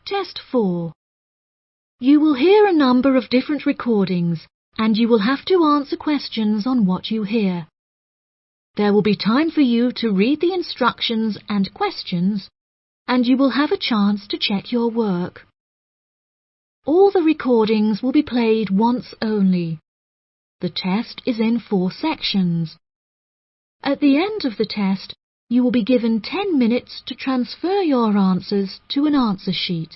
Test 4. You will hear a number of different recordings and you will have to answer questions on what you hear. There will be time for you to read the instructions and questions, and you will have a chance to check your work. All the recordings will be played once only. The test is in 4 sections. At the end of the test, you will be given 10 minutes to transfer your answers to an answer sheet.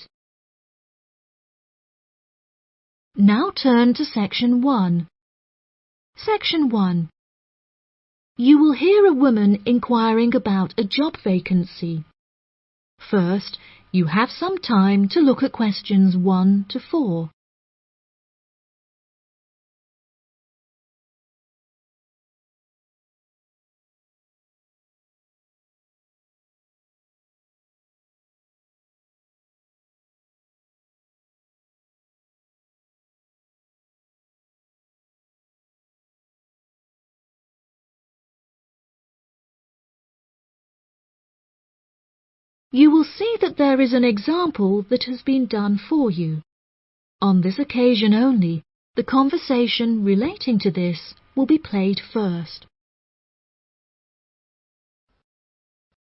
Now turn to Section 1. Section 1. You will hear a woman inquiring about a job vacancy. First, you have some time to look at questions 1 to 4. You will see that there is an example that has been done for you. On this occasion only, the conversation relating to this will be played first.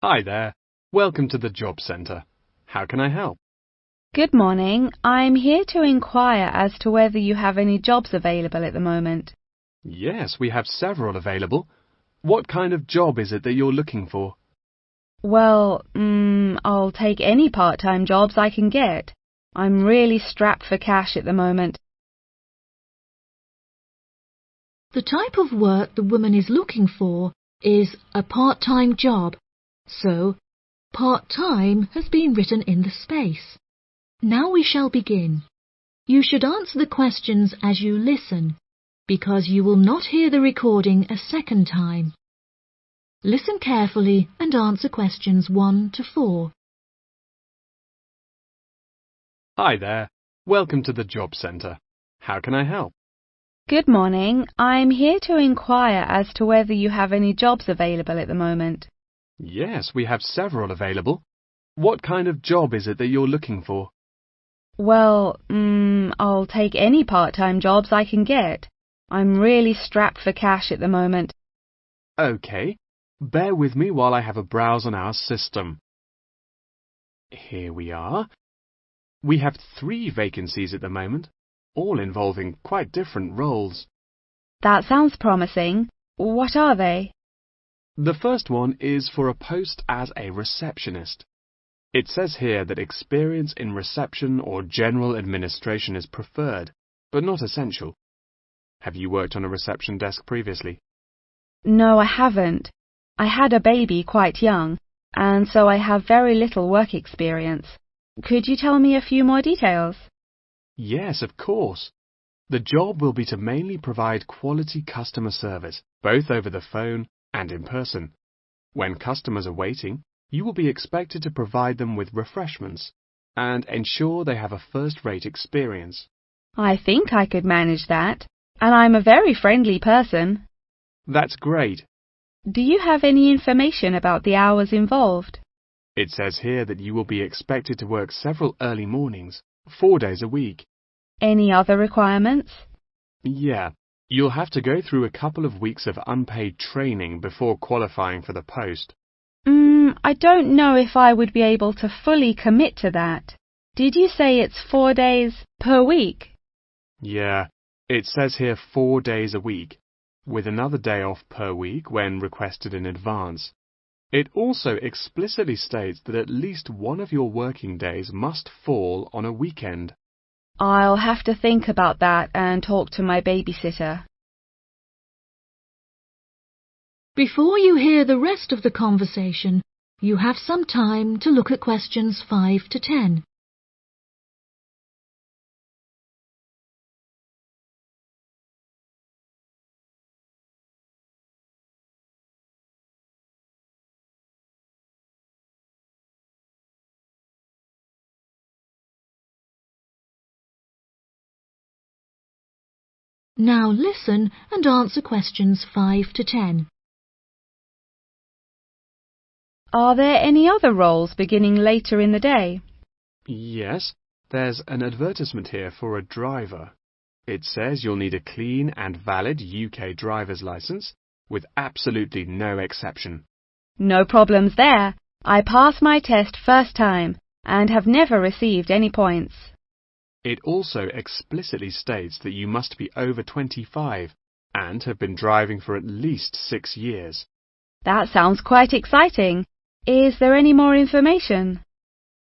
Hi there. Welcome to the Job Centre. How can I help? Good morning. I'm here to inquire as to whether you have any jobs available at the moment. Yes, we have several available. What kind of job is it that you're looking for? Well, I'll take any part-time jobs I can get. I'm really strapped for cash at the moment. The type of work the woman is looking for is a part-time job, so part-time has been written in the space. Now we shall begin. You should answer the questions as you listen, because you will not hear the recording a second time. Listen carefully and answer questions 1 to 4. Hi there. Welcome to the Job Centre. How can I help? Good morning. I'm here to inquire as to whether you have any jobs available at the moment. Yes, we have several available. What kind of job is it that you're looking for? Well, I'll take any part-time jobs I can get. I'm really strapped for cash at the moment. OK. Bear with me while I have a browse on our system. Here we are. We have 3 vacancies at the moment, all involving quite different roles. That sounds promising. What are they? The first one is for a post as a receptionist. It says here that experience in reception or general administration is preferred, but not essential. Have you worked on a reception desk previously? No, I haven't. I had a baby quite young, and so I have very little work experience. Could you tell me a few more details? Yes, of course. The job will be to mainly provide quality customer service, both over the phone and in person. When customers are waiting, you will be expected to provide them with refreshments and ensure they have a first-rate experience. I think I could manage that, and I'm a very friendly person. That's great. Do you have any information about the hours involved? It says here that you will be expected to work several early mornings, 4 days a week. Any other requirements? Yeah, you'll have to go through a couple of weeks of unpaid training before qualifying for the post. I don't know if I would be able to fully commit to that. Did you say it's 4 days per week? Yeah, it says here 4 days a week, with another day off per week when requested in advance. It also explicitly states that at least one of your working days must fall on a weekend. I'll have to think about that and talk to my babysitter. Before you hear the rest of the conversation, you have some time to look at questions 5 to 10. Now listen and answer questions 5 to 10. Are there any other roles beginning later in the day? Yes, there's an advertisement here for a driver. It says you'll need a clean and valid UK driver's license, with absolutely no exception. No problems there. I passed my test first time and have never received any points. It also explicitly states that you must be over 25 and have been driving for at least 6 years. That sounds quite exciting. Is there any more information?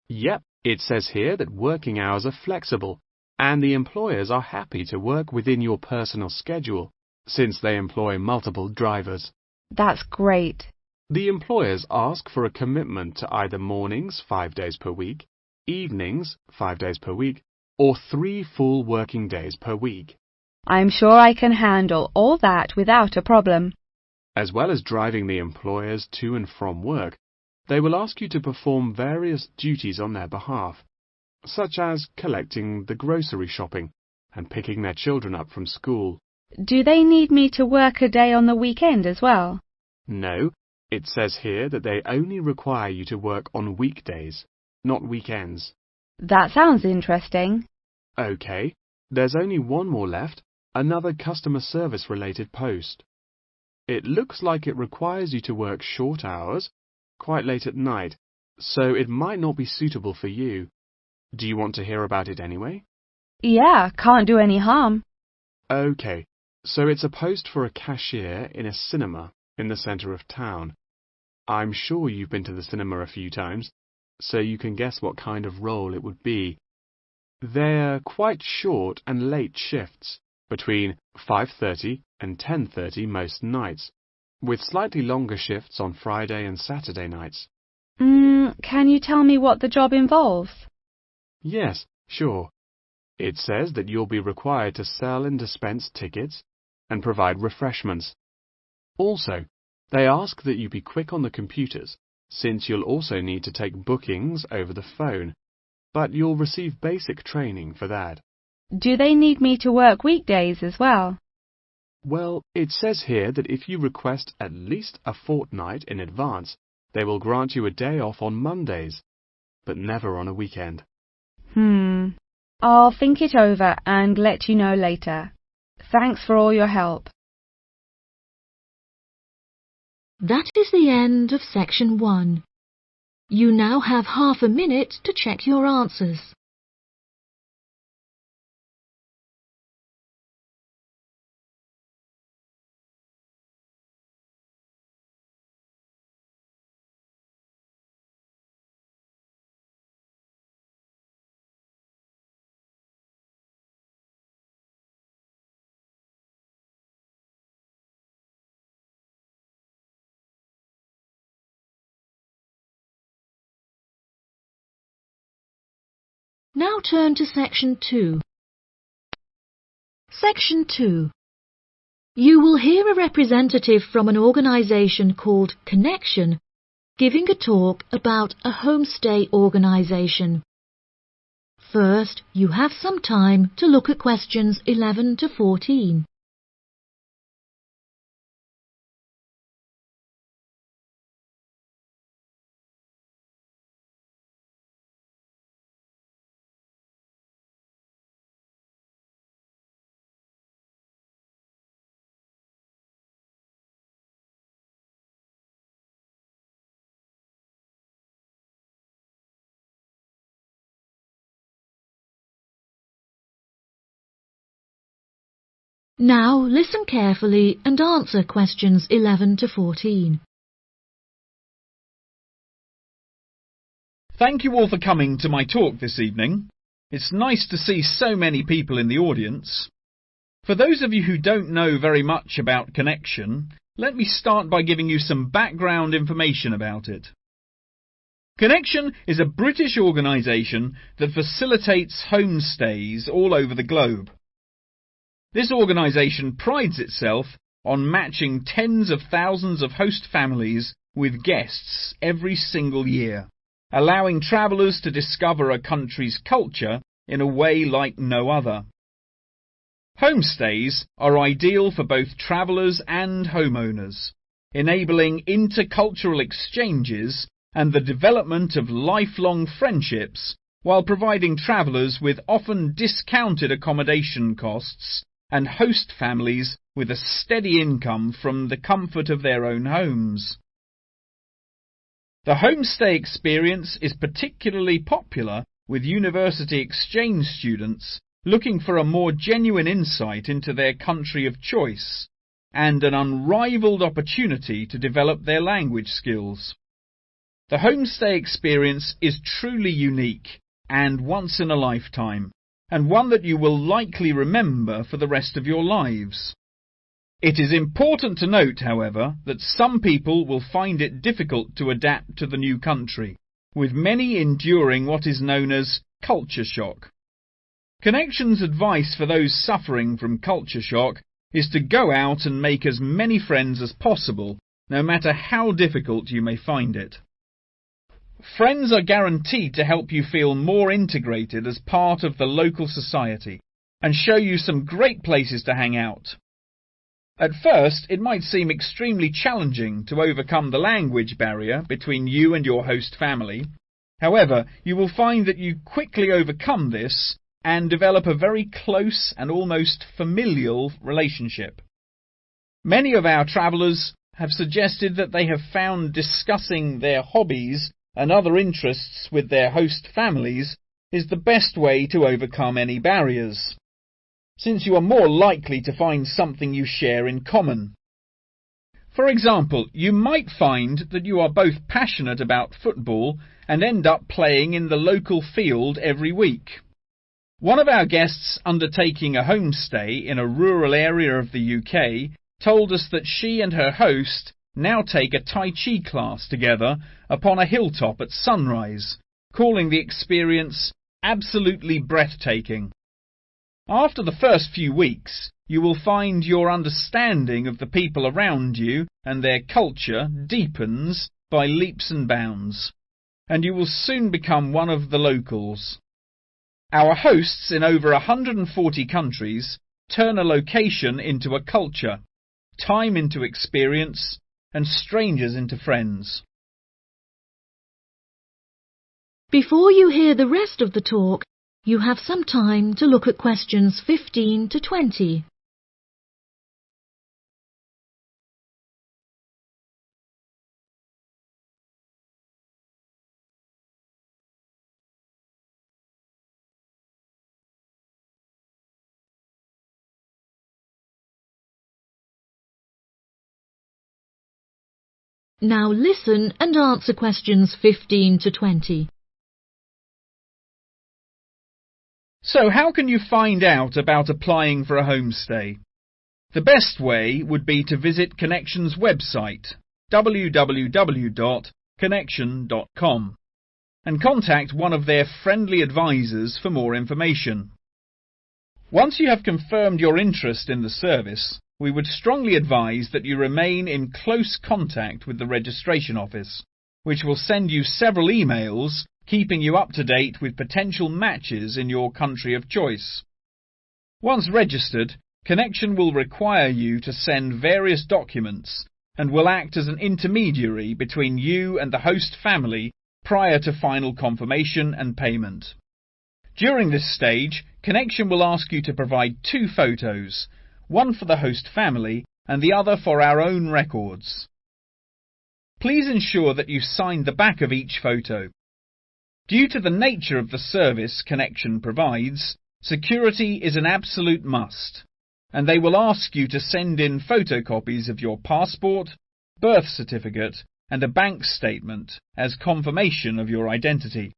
Yep, it says here that working hours are flexible and the employers are happy to work within your personal schedule since they employ multiple drivers. That's great. The employers ask for a commitment to either mornings 5 days per week, evenings 5 days per week, or 3 full working days per week. I'm sure I can handle all that without a problem. As well as driving the employers to and from work, they will ask you to perform various duties on their behalf, such as collecting the grocery shopping and picking their children up from school. Do they need me to work a day on the weekend as well? No, it says here that they only require you to work on weekdays, not weekends. That sounds interesting. OK, there's only one more left, another customer service related post. It looks like it requires you to work short hours, quite late at night, so it might not be suitable for you. Do you want to hear about it anyway? Yeah, can't do any harm. OK, so it's a post for a cashier in a cinema in the centre of town. I'm sure you've been to the cinema a few times, so you can guess what kind of role it would be. They're quite short and late shifts, between 5:30 and 10:30 most nights, with slightly longer shifts on Friday and Saturday nights. Can you tell me what the job involves? Yes, sure. It says that you'll be required to sell and dispense tickets and provide refreshments. Also, they ask that you be quick on the computers, since you'll also need to take bookings over the phone, but you'll receive basic training for that. Do they need me to work weekdays as well? Well, it says here that if you request at least a fortnight in advance, they will grant you a day off on Mondays, but never on a weekend. I'll think it over and let you know later. Thanks for all your help. That is the end of section 1. You now have half a minute to check your answers. Now turn to section 2. Section 2. You will hear a representative from an organisation called Connection giving a talk about a homestay organisation. First, you have some time to look at questions 11 to 14. Now listen carefully and answer questions 11 to 14. Thank you all for coming to my talk this evening. It's nice to see so many people in the audience. For those of you who don't know very much about Connection, let me start by giving you some background information about it. Connection is a British organisation that facilitates homestays all over the globe. This organisation prides itself on matching tens of thousands of host families with guests every single year, allowing travellers to discover a country's culture in a way like no other. Homestays are ideal for both travellers and homeowners, enabling intercultural exchanges and the development of lifelong friendships while providing travellers with often discounted accommodation costs and host families with a steady income from the comfort of their own homes. The homestay experience is particularly popular with university exchange students looking for a more genuine insight into their country of choice and an unrivaled opportunity to develop their language skills. The homestay experience is truly unique and once in a lifetime, and one that you will likely remember for the rest of your lives. It is important to note, however, that some people will find it difficult to adapt to the new country, with many enduring what is known as culture shock. Connection's advice for those suffering from culture shock is to go out and make as many friends as possible, no matter how difficult you may find it. Friends are guaranteed to help you feel more integrated as part of the local society and show you some great places to hang out. At first, it might seem extremely challenging to overcome the language barrier between you and your host family. However, you will find that you quickly overcome this and develop a very close and almost familial relationship. Many of our travellers have suggested that they have found discussing their hobbies and other interests with their host families is the best way to overcome any barriers, since you are more likely to find something you share in common. For example, you might find that you are both passionate about football and end up playing in the local field every week. One of our guests undertaking a homestay in a rural area of the UK told us that she and her host now take a Tai Chi class together upon a hilltop at sunrise, calling the experience absolutely breathtaking. After the first few weeks, you will find your understanding of the people around you and their culture deepens by leaps and bounds, and you will soon become one of the locals. Our hosts in over 140 countries turn a location into a culture, time into experience, and strangers into friends. Before you hear the rest of the talk, you have some time to look at questions 15 to 20. Now listen and answer questions 15 to 20. So how can you find out about applying for a homestay? The best way would be to visit Connection's website, www.connection.com, and contact one of their friendly advisors for more information. Once you have confirmed your interest in the service, we would strongly advise that you remain in close contact with the registration office, which will send you several emails keeping you up to date with potential matches in your country of choice. Once registered, Connection will require you to send various documents and will act as an intermediary between you and the host family prior to final confirmation and payment. During this stage, Connection will ask you to provide 2 photos, one for the host family and the other for our own records. Please ensure that you sign the back of each photo. Due to the nature of the service Connection provides, security is an absolute must, and they will ask you to send in photocopies of your passport, birth certificate, and a bank statement as confirmation of your identity.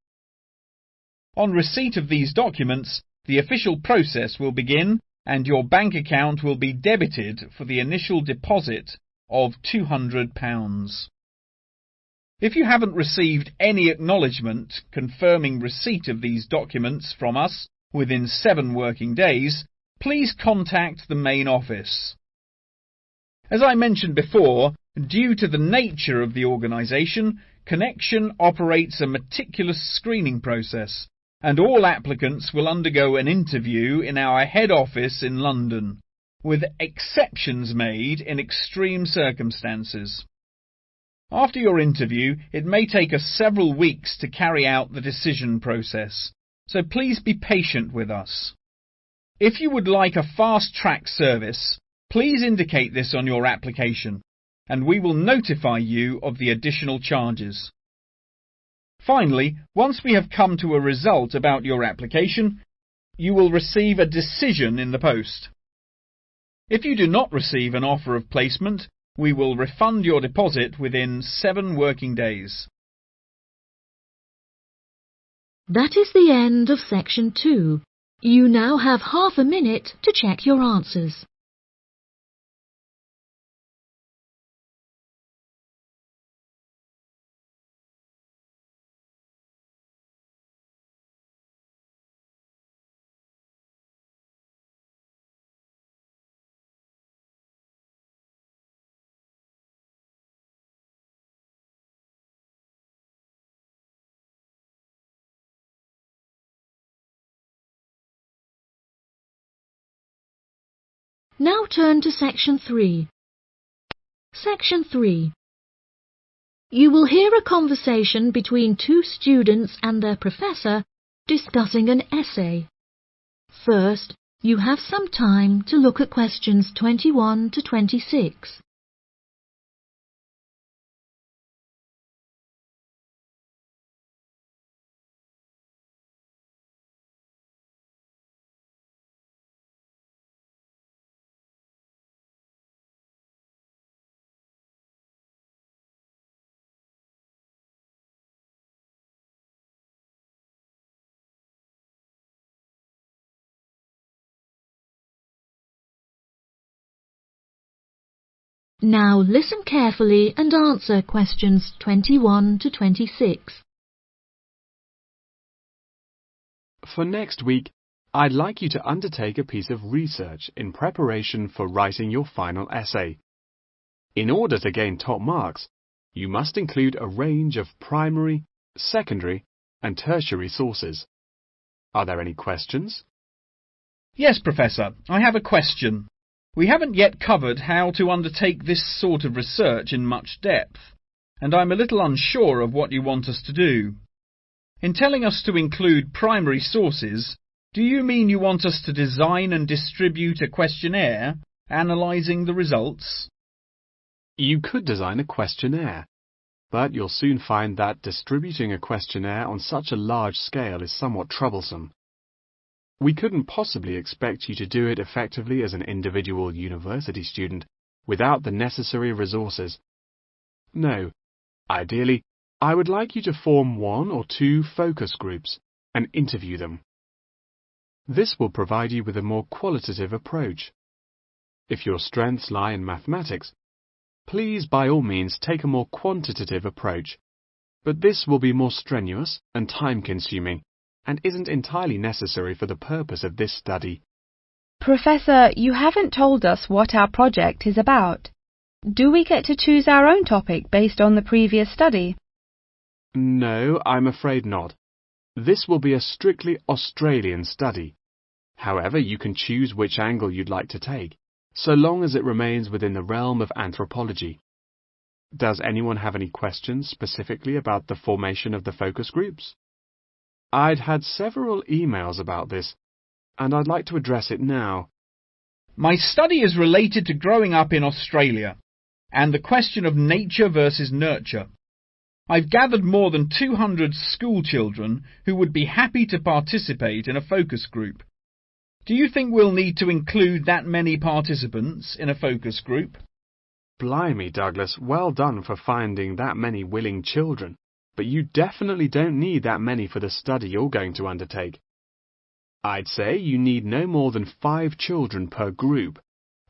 On receipt of these documents, the official process will begin and your bank account will be debited for the initial deposit of £200. If you haven't received any acknowledgement confirming receipt of these documents from us within 7 working days, please contact the main office. As I mentioned before, due to the nature of the organisation, Connection operates a meticulous screening process, and all applicants will undergo an interview in our head office in London, with exceptions made in extreme circumstances. After your interview, it may take us several weeks to carry out the decision process, so please be patient with us. If you would like a fast-track service, please indicate this on your application, and we will notify you of the additional charges. Finally, once we have come to a result about your application, you will receive a decision in the post. If you do not receive an offer of placement, we will refund your deposit within 7 working days. That is the end of section 2. You now have half a minute to check your answers. Now turn to section 3. Section 3. You will hear a conversation between 2 students and their professor discussing an essay. First, you have some time to look at questions 21 to 26. Now listen carefully and answer questions 21 to 26. For next week, I'd like you to undertake a piece of research in preparation for writing your final essay. In order to gain top marks, you must include a range of primary, secondary, and tertiary sources. Are there any questions? Yes, Professor, I have a question. We haven't yet covered how to undertake this sort of research in much depth, and I'm a little unsure of what you want us to do. In telling us to include primary sources, do you mean you want us to design and distribute a questionnaire, analysing the results? You could design a questionnaire, but you'll soon find that distributing a questionnaire on such a large scale is somewhat troublesome. We couldn't possibly expect you to do it effectively as an individual university student without the necessary resources. No, ideally, I would like you to form 1 or 2 focus groups and interview them. This will provide you with a more qualitative approach. If your strengths lie in mathematics, please by all means take a more quantitative approach, but this will be more strenuous and time-consuming, and isn't entirely necessary for the purpose of this study. Professor, you haven't told us what our project is about. Do we get to choose our own topic based on the previous study? No, I'm afraid not. This will be a strictly Australian study. However, you can choose which angle you'd like to take, so long as it remains within the realm of anthropology. Does anyone have any questions specifically about the formation of the focus groups? I'd had several emails about this, and I'd like to address it now. My study is related to growing up in Australia, and the question of nature versus nurture. I've gathered more than 200 school children who would be happy to participate in a focus group. Do you think we'll need to include that many participants in a focus group? Blimey, Douglas, well done for finding that many willing children. But you definitely don't need that many for the study you're going to undertake. I'd say you need no more than 5 children per group,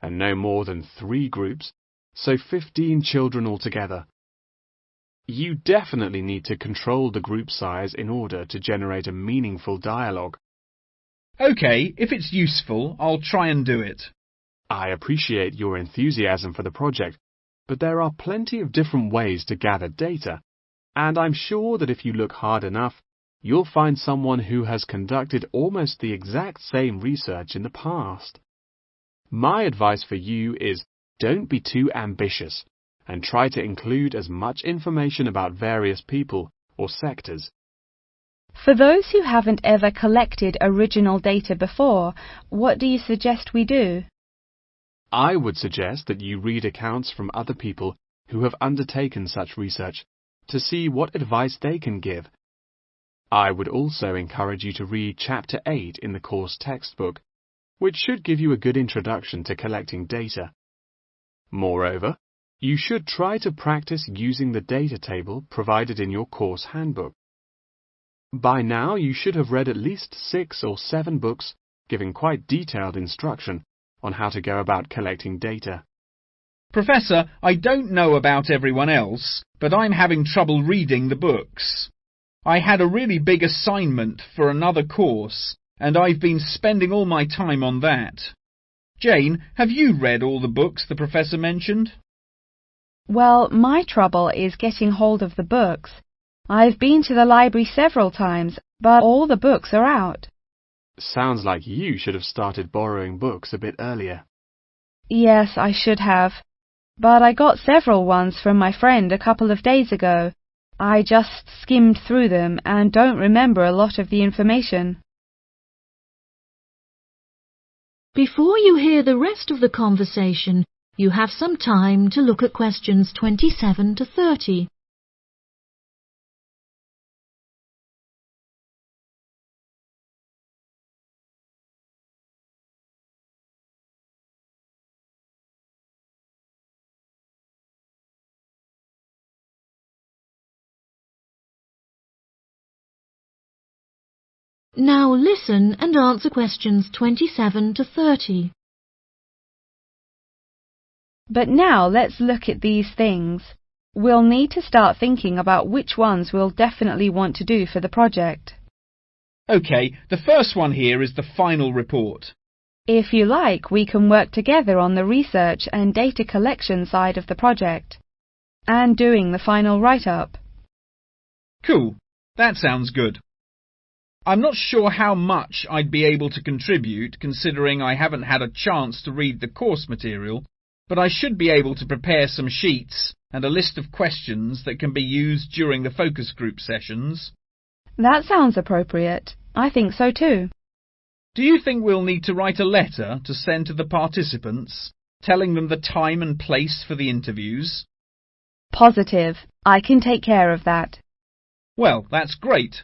and no more than 3 groups, so 15 children altogether. You definitely need to control the group size in order to generate a meaningful dialogue. OK, if it's useful, I'll try and do it. I appreciate your enthusiasm for the project, but there are plenty of different ways to gather data. And I'm sure that if you look hard enough, you'll find someone who has conducted almost the exact same research in the past. My advice for you is don't be too ambitious and try to include as much information about various people or sectors. For those who haven't ever collected original data before, what do you suggest we do? I would suggest that you read accounts from other people who have undertaken such research to see what advice they can give. I would also encourage you to read Chapter 8 in the course textbook, which should give you a good introduction to collecting data. Moreover, you should try to practice using the data table provided in your course handbook. By now, you should have read at least 6 or 7 books giving quite detailed instruction on how to go about collecting data. Professor, I don't know about everyone else, but I'm having trouble reading the books. I had a really big assignment for another course, and I've been spending all my time on that. Jane, have you read all the books the professor mentioned? Well, my trouble is getting hold of the books. I've been to the library several times, but all the books are out. Sounds like you should have started borrowing books a bit earlier. Yes, I should have. But I got several ones from my friend a couple of days ago. I just skimmed through them and don't remember a lot of the information. Before you hear the rest of the conversation, you have some time to look at questions 27 to 30. Now listen and answer questions 27 to 30. But now let's look at these things. We'll need to start thinking about which ones we'll definitely want to do for the project. OK, the first one here is the final report. If you like, we can work together on the research and data collection side of the project, and doing the final write-up. Cool, that sounds good. I'm not sure how much I'd be able to contribute, considering I haven't had a chance to read the course material, but I should be able to prepare some sheets and a list of questions that can be used during the focus group sessions. That sounds appropriate. I think so too. Do you think we'll need to write a letter to send to the participants, telling them the time and place for the interviews? Positive. I can take care of that. Well, that's great.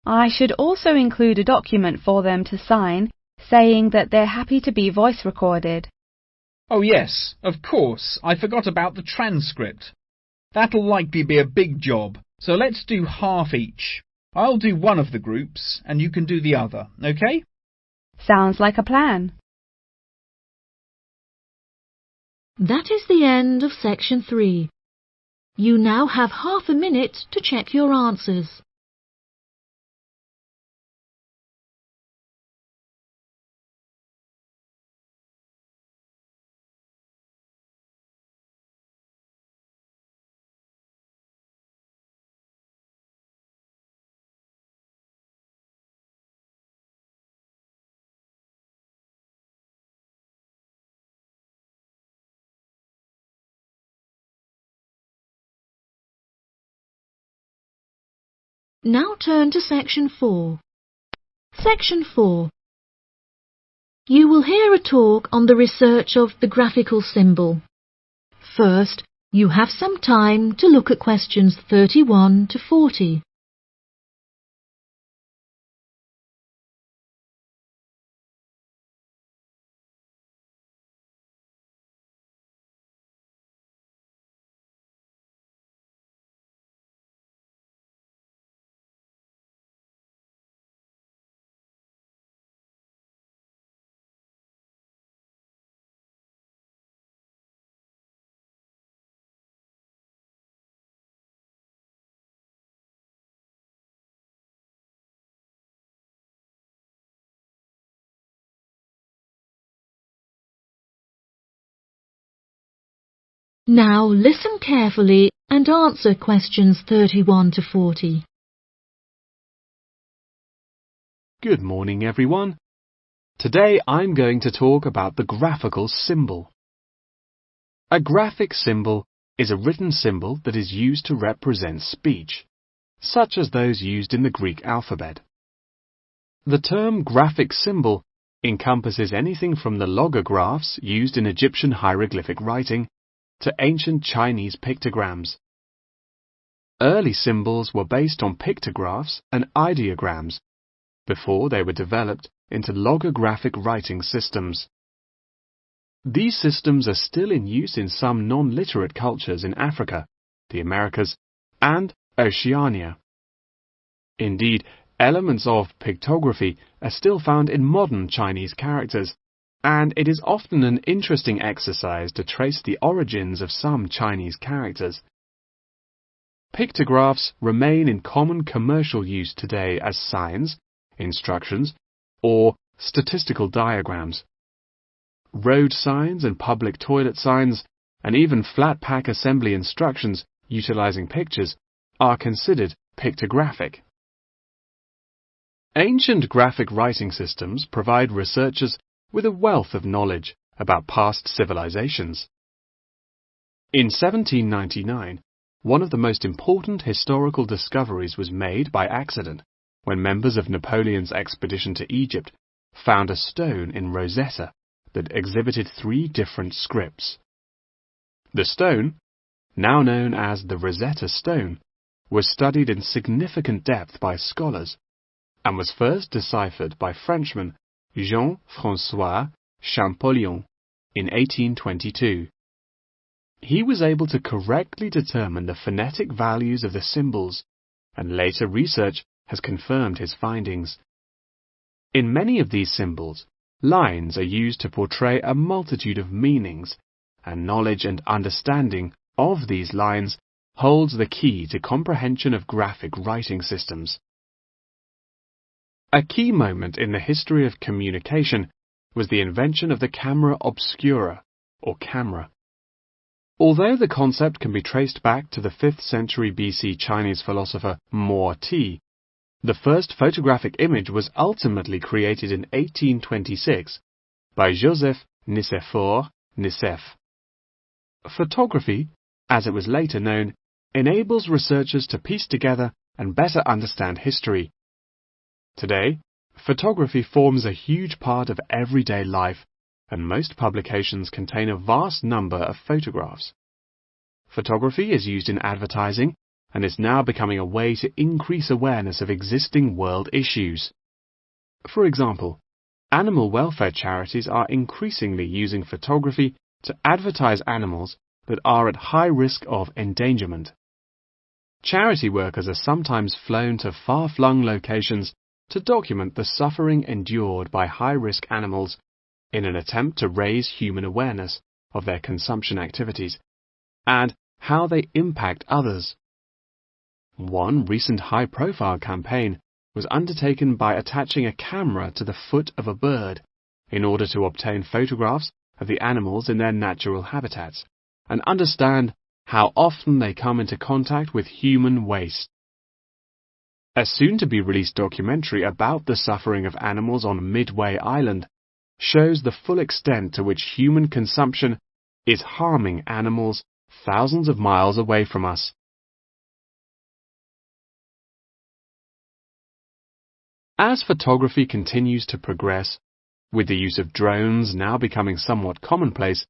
I should also include a document for them to sign saying that they're happy to be voice recorded. Oh yes, of course, I forgot about the transcript. That'll likely be a big job, so let's do half each. I'll do one of the groups and you can do the other, OK? Sounds like a plan. That is the end of section 3. You now have half a minute to check your answers. Now turn to section 4. Section 4. You will hear a talk on the research of the graphical symbol. First, you have some time to look at questions 31 to 40. Now listen carefully and answer questions 31 to 40. Good morning, everyone. Today I'm going to talk about the graphical symbol. A graphic symbol is a written symbol that is used to represent speech. such as those used in the Greek alphabet. The term graphic symbol encompasses anything from the logographs used in Egyptian hieroglyphic writing to ancient Chinese pictograms. Early symbols were based on pictographs and ideograms before they were developed into logographic writing systems. These systems are still in use in some non-literate cultures in Africa, the Americas, and Oceania. Indeed, elements of pictography are still found in modern Chinese characters, and it is often an interesting exercise to trace the origins of some Chinese characters. Pictographs remain in common commercial use today as signs, instructions, or statistical diagrams. Road signs and public toilet signs, and even flat pack assembly instructions utilizing pictures, are considered pictographic. Ancient graphic writing systems provide researchers with a wealth of knowledge about past civilizations. In 1799, one of the most important historical discoveries was made by accident when members of Napoleon's expedition to Egypt found a stone in Rosetta that exhibited 3 different scripts. The stone, now known as the Rosetta Stone, was studied in significant depth by scholars and was first deciphered by Frenchman Jean-François Champollion in 1822. He was able to correctly determine the phonetic values of the symbols, and later research has confirmed his findings. In many of these symbols, lines are used to portray a multitude of meanings, and knowledge and understanding of these lines holds the key to comprehension of graphic writing systems. A key moment in the history of communication was the invention of the camera obscura, or camera. Although the concept can be traced back to the 5th century BC Chinese philosopher Mo Ti, the first photographic image was ultimately created in 1826 by Joseph Nicephore Nicef. Photography, as it was later known, enables researchers to piece together and better understand history. Today, photography forms a huge part of everyday life, and most publications contain a vast number of photographs. Photography is used in advertising and is now becoming a way to increase awareness of existing world issues. For example, animal welfare charities are increasingly using photography to advertise animals that are at high risk of endangerment. Charity workers are sometimes flown to far-flung locations to document the suffering endured by high-risk animals in an attempt to raise human awareness of their consumption activities and how they impact others. One recent high-profile campaign was undertaken by attaching a camera to the foot of a bird in order to obtain photographs of the animals in their natural habitats and understand how often they come into contact with human waste. A soon-to-be-released documentary about the suffering of animals on Midway Island shows the full extent to which human consumption is harming animals thousands of miles away from us. As photography continues to progress, with the use of drones now becoming somewhat commonplace,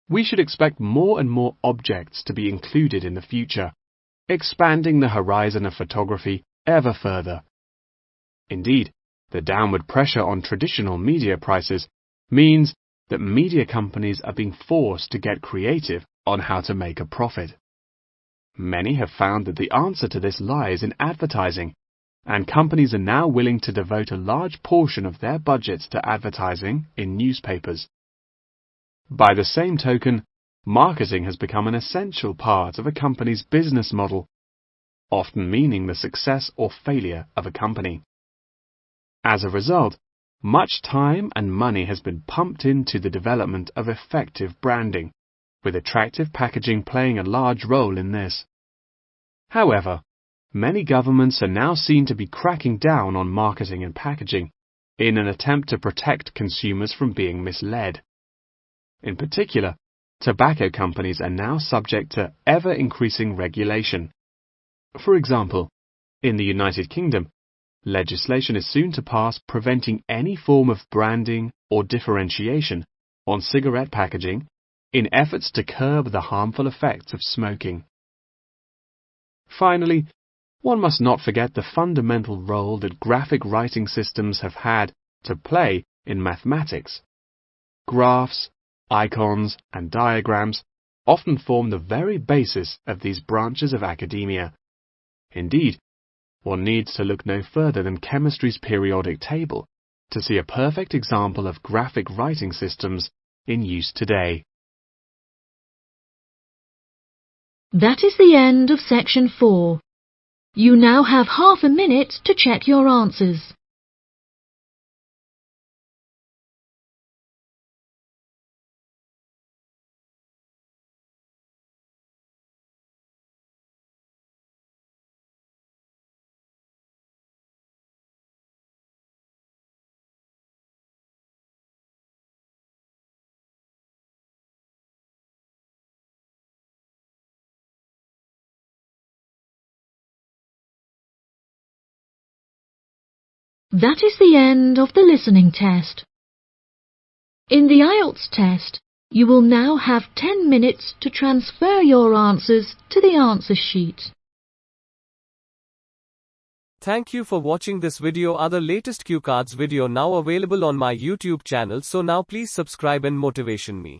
we should expect more and more objects to be included in the future, expanding the horizon of photography ever further. Indeed, the downward pressure on traditional media prices means that media companies are being forced to get creative on how to make a profit. Many have found that the answer to this lies in advertising, and companies are now willing to devote a large portion of their budgets to advertising in newspapers. By the same token, marketing has become an essential part of a company's business model, often meaning the success or failure of a company. As a result, much time and money has been pumped into the development of effective branding, with attractive packaging playing a large role in this. However, many governments are now seen to be cracking down on marketing and packaging in an attempt to protect consumers from being misled. In particular, tobacco companies are now subject to ever-increasing regulation. For example, In the United Kingdom, legislation is soon to pass preventing any form of branding or differentiation on cigarette packaging in efforts to curb the harmful effects of smoking. Finally, one must not forget the fundamental role that graphic writing systems have had to play in mathematics. Graphs, icons, and diagrams often form the very basis of these branches of academia. Indeed, one needs to look no further than chemistry's periodic table to see a perfect example of graphic writing systems in use today. That is the end of section 4. You now have half a minute to check your answers. That is the end of the listening test. In the Ielts test, you will now have 10 minutes to transfer your answers to the answer sheet. Thank you for watching this video. Other latest cue cards video now available on my YouTube channel, so now please subscribe and motivation me.